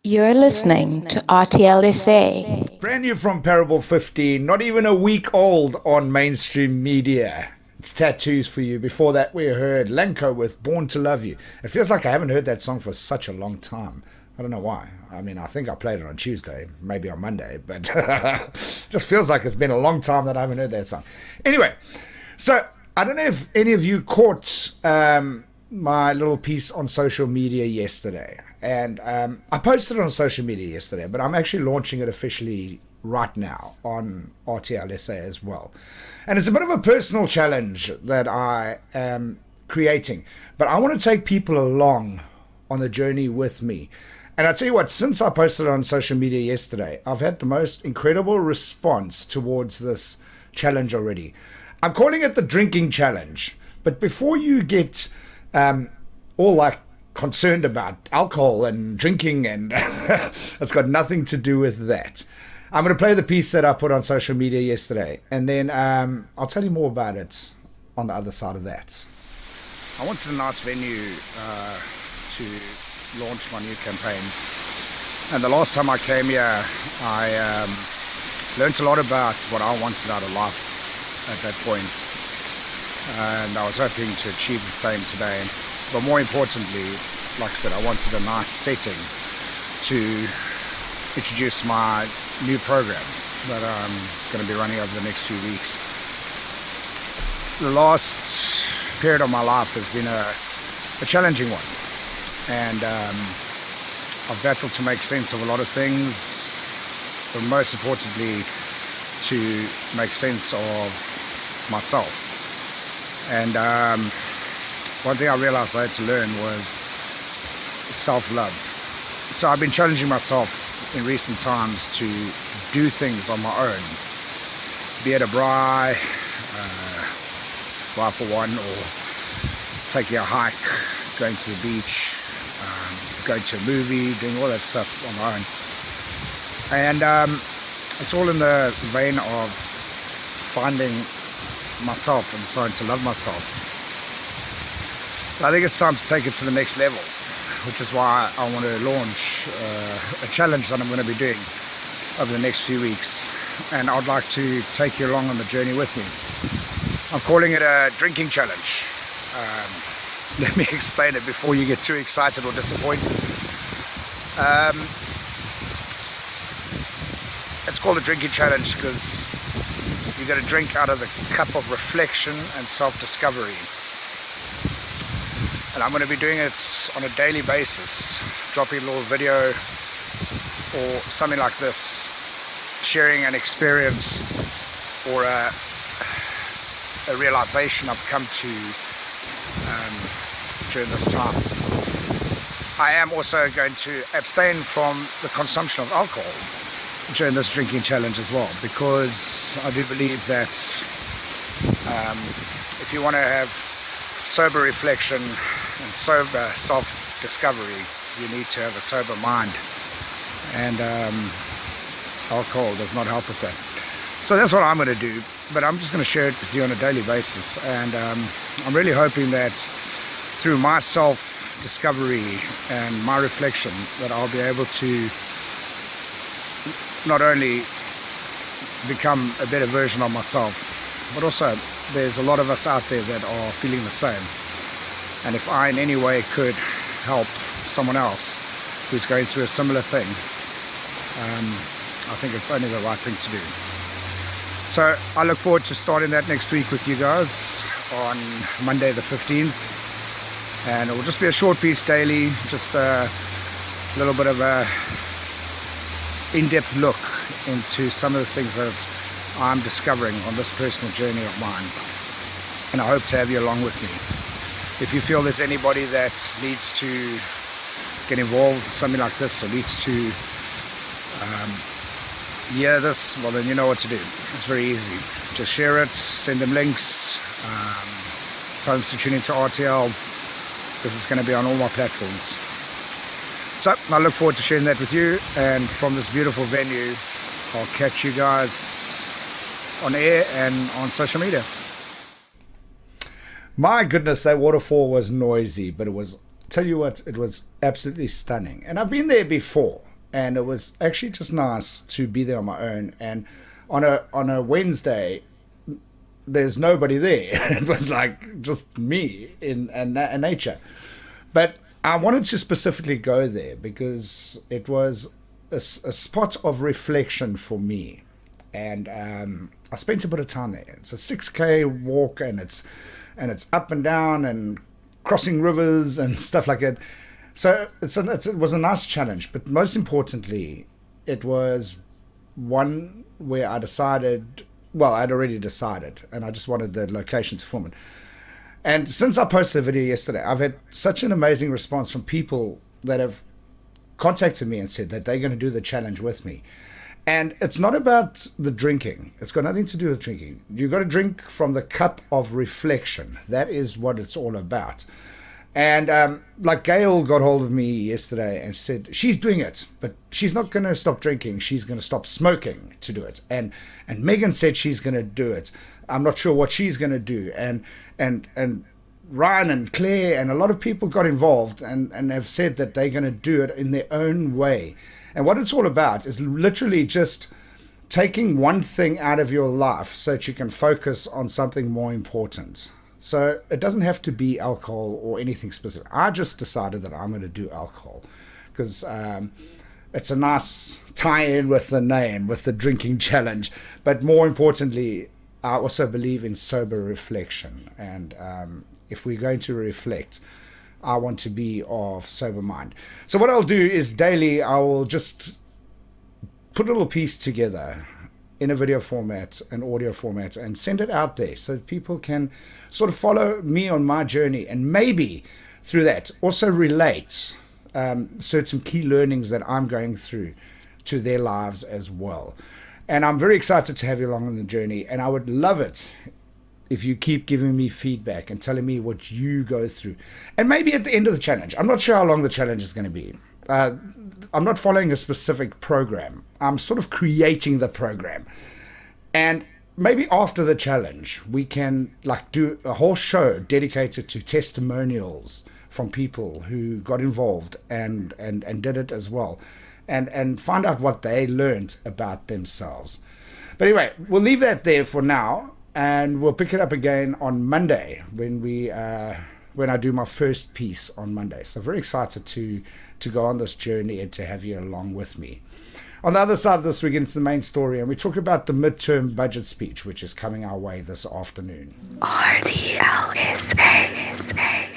You're listening to RTL SA. Brand new from Parable 15, not even a week old on mainstream media. It's Tattoos for you. Before that, we heard Lenko with Born to Love You. It feels like I haven't heard that song for such a long time. I don't know why. I mean, I think I played it on Tuesday, maybe on Monday, but just feels like it's been a long time that I haven't heard that song. Anyway, so I don't know if any of you caught my little piece on social media yesterday. And I posted it on social media yesterday, but I'm actually launching it officially right now on RTL SA as well. And it's a bit of a personal challenge that I am creating, but I want to take people along on the journey with me. And I tell you what, since I posted it on social media yesterday, I've had the most incredible response towards this challenge already. I'm calling it the drinking challenge. But before you get all like concerned about alcohol and drinking, and it's got nothing to do with that. I'm going to play the piece that I put on social media yesterday, and then I'll tell you more about it on the other side of that. I wanted a nice venue to launch my new campaign, and the last time I came here, I learned a lot about what I wanted out of life at that point, and I was hoping to achieve the same today. But more importantly, like I said, I wanted a nice setting to introduce my new program that I'm going to be running over the next few weeks. The last period of my life has been a challenging one, and I've battled to make sense of a lot of things, but most importantly to make sense of myself. And one thing I realized I had to learn was self-love. So I've been challenging myself in recent times to do things on my own, be it a braai for one, or taking a hike, going to the beach, going to a movie, doing all that stuff on my own. And it's all in the vein of finding myself and starting to love myself. I think it's time to take it to the next level, which is why I want to launch a challenge that I'm going to be doing over the next few weeks. And I'd like to take you along on the journey with me. I'm calling it a drinking challenge. Let me explain it before you get too excited or disappointed. It's called a drinking challenge because you're going to drink out of the cup of reflection and self-discovery. And I'm going to be doing it on a daily basis, dropping a little video or something like this, sharing an experience or a realization I've come to during this time. I am also going to abstain from the consumption of alcohol during this drinking challenge as well, because I do believe that if you want to have sober reflection and sober self-discovery, you need to have a sober mind, and alcohol does not help with that. So that's what I'm going to do, but I'm just going to share it with you on a daily basis, and I'm really hoping that through my self-discovery and my reflection that I'll be able to not only become a better version of myself, but also there's a lot of us out there that are feeling the same. And if I in any way could help someone else who's going through a similar thing, I think it's only the right thing to do. So I look forward to starting that next week with you guys on Monday the 15th. And it will just be a short piece daily, just a little bit of a in-depth look into some of the things that I'm discovering on this personal journey of mine. And I hope to have you along with me. If you feel there's anybody that needs to get involved in something like this, or needs to hear this, well then you know what to do. It's very easy. Just share it, send them links, tell them to tune into RTL, because it's going to be on all my platforms. So I look forward to sharing that with you, and from this beautiful venue, I'll catch you guys on air and on social media. My goodness, that waterfall was noisy, but it was, tell you what, it was absolutely stunning. And I've been there before, and it was actually just nice to be there on my own. And on a Wednesday, there's nobody there. It was like just me in nature. But I wanted to specifically go there because it was a spot of reflection for me, and I spent a bit of time there. It's a 6K walk, and it's up and down and crossing rivers and stuff like that. So it was a nice challenge, but most importantly, it was one where I decided, well, I'd already decided, and I just wanted the location to film it. And since I posted the video yesterday, I've had such an amazing response from people that have contacted me and said that they're going to do the challenge with me. And it's not about the drinking. It's got nothing to do with drinking. You've got to drink from the cup of reflection. That is what it's all about. And like Gail got hold of me yesterday and said she's doing it, but she's not going to stop drinking. She's going to stop smoking to do it. And Megan said she's going to do it. I'm not sure what she's going to do. And Ryan and Claire and a lot of people got involved and have said that they're going to do it in their own way. And what it's all about is literally just taking one thing out of your life so that you can focus on something more important. So it doesn't have to be alcohol or anything specific. I just decided that I'm going to do alcohol because it's a nice tie-in with the name, with the drinking challenge. But more importantly, I also believe in sober reflection. And if we're going to reflect, I want to be of sober mind. So what I'll do is daily, I will just put a little piece together in a video format, an audio format, and send it out there so that people can sort of follow me on my journey and maybe through that also relate certain key learnings that I'm going through to their lives as well. And I'm very excited to have you along on the journey, and I would love it if you keep giving me feedback and telling me what you go through. And maybe at the end of the challenge, I'm not sure how long the challenge is going to be. I'm not following a specific program. I'm sort of creating the program. And maybe after the challenge, we can like do a whole show dedicated to testimonials from people who got involved and did it as well. And find out what they learned about themselves. But anyway, we'll leave that there for now. And we'll pick it up again on Monday when I do my first piece on Monday. So very excited to go on this journey and to have you along with me. On the other side of this, we get into the main story and we talk about the midterm budget speech, which is coming our way this afternoon. RTL SA.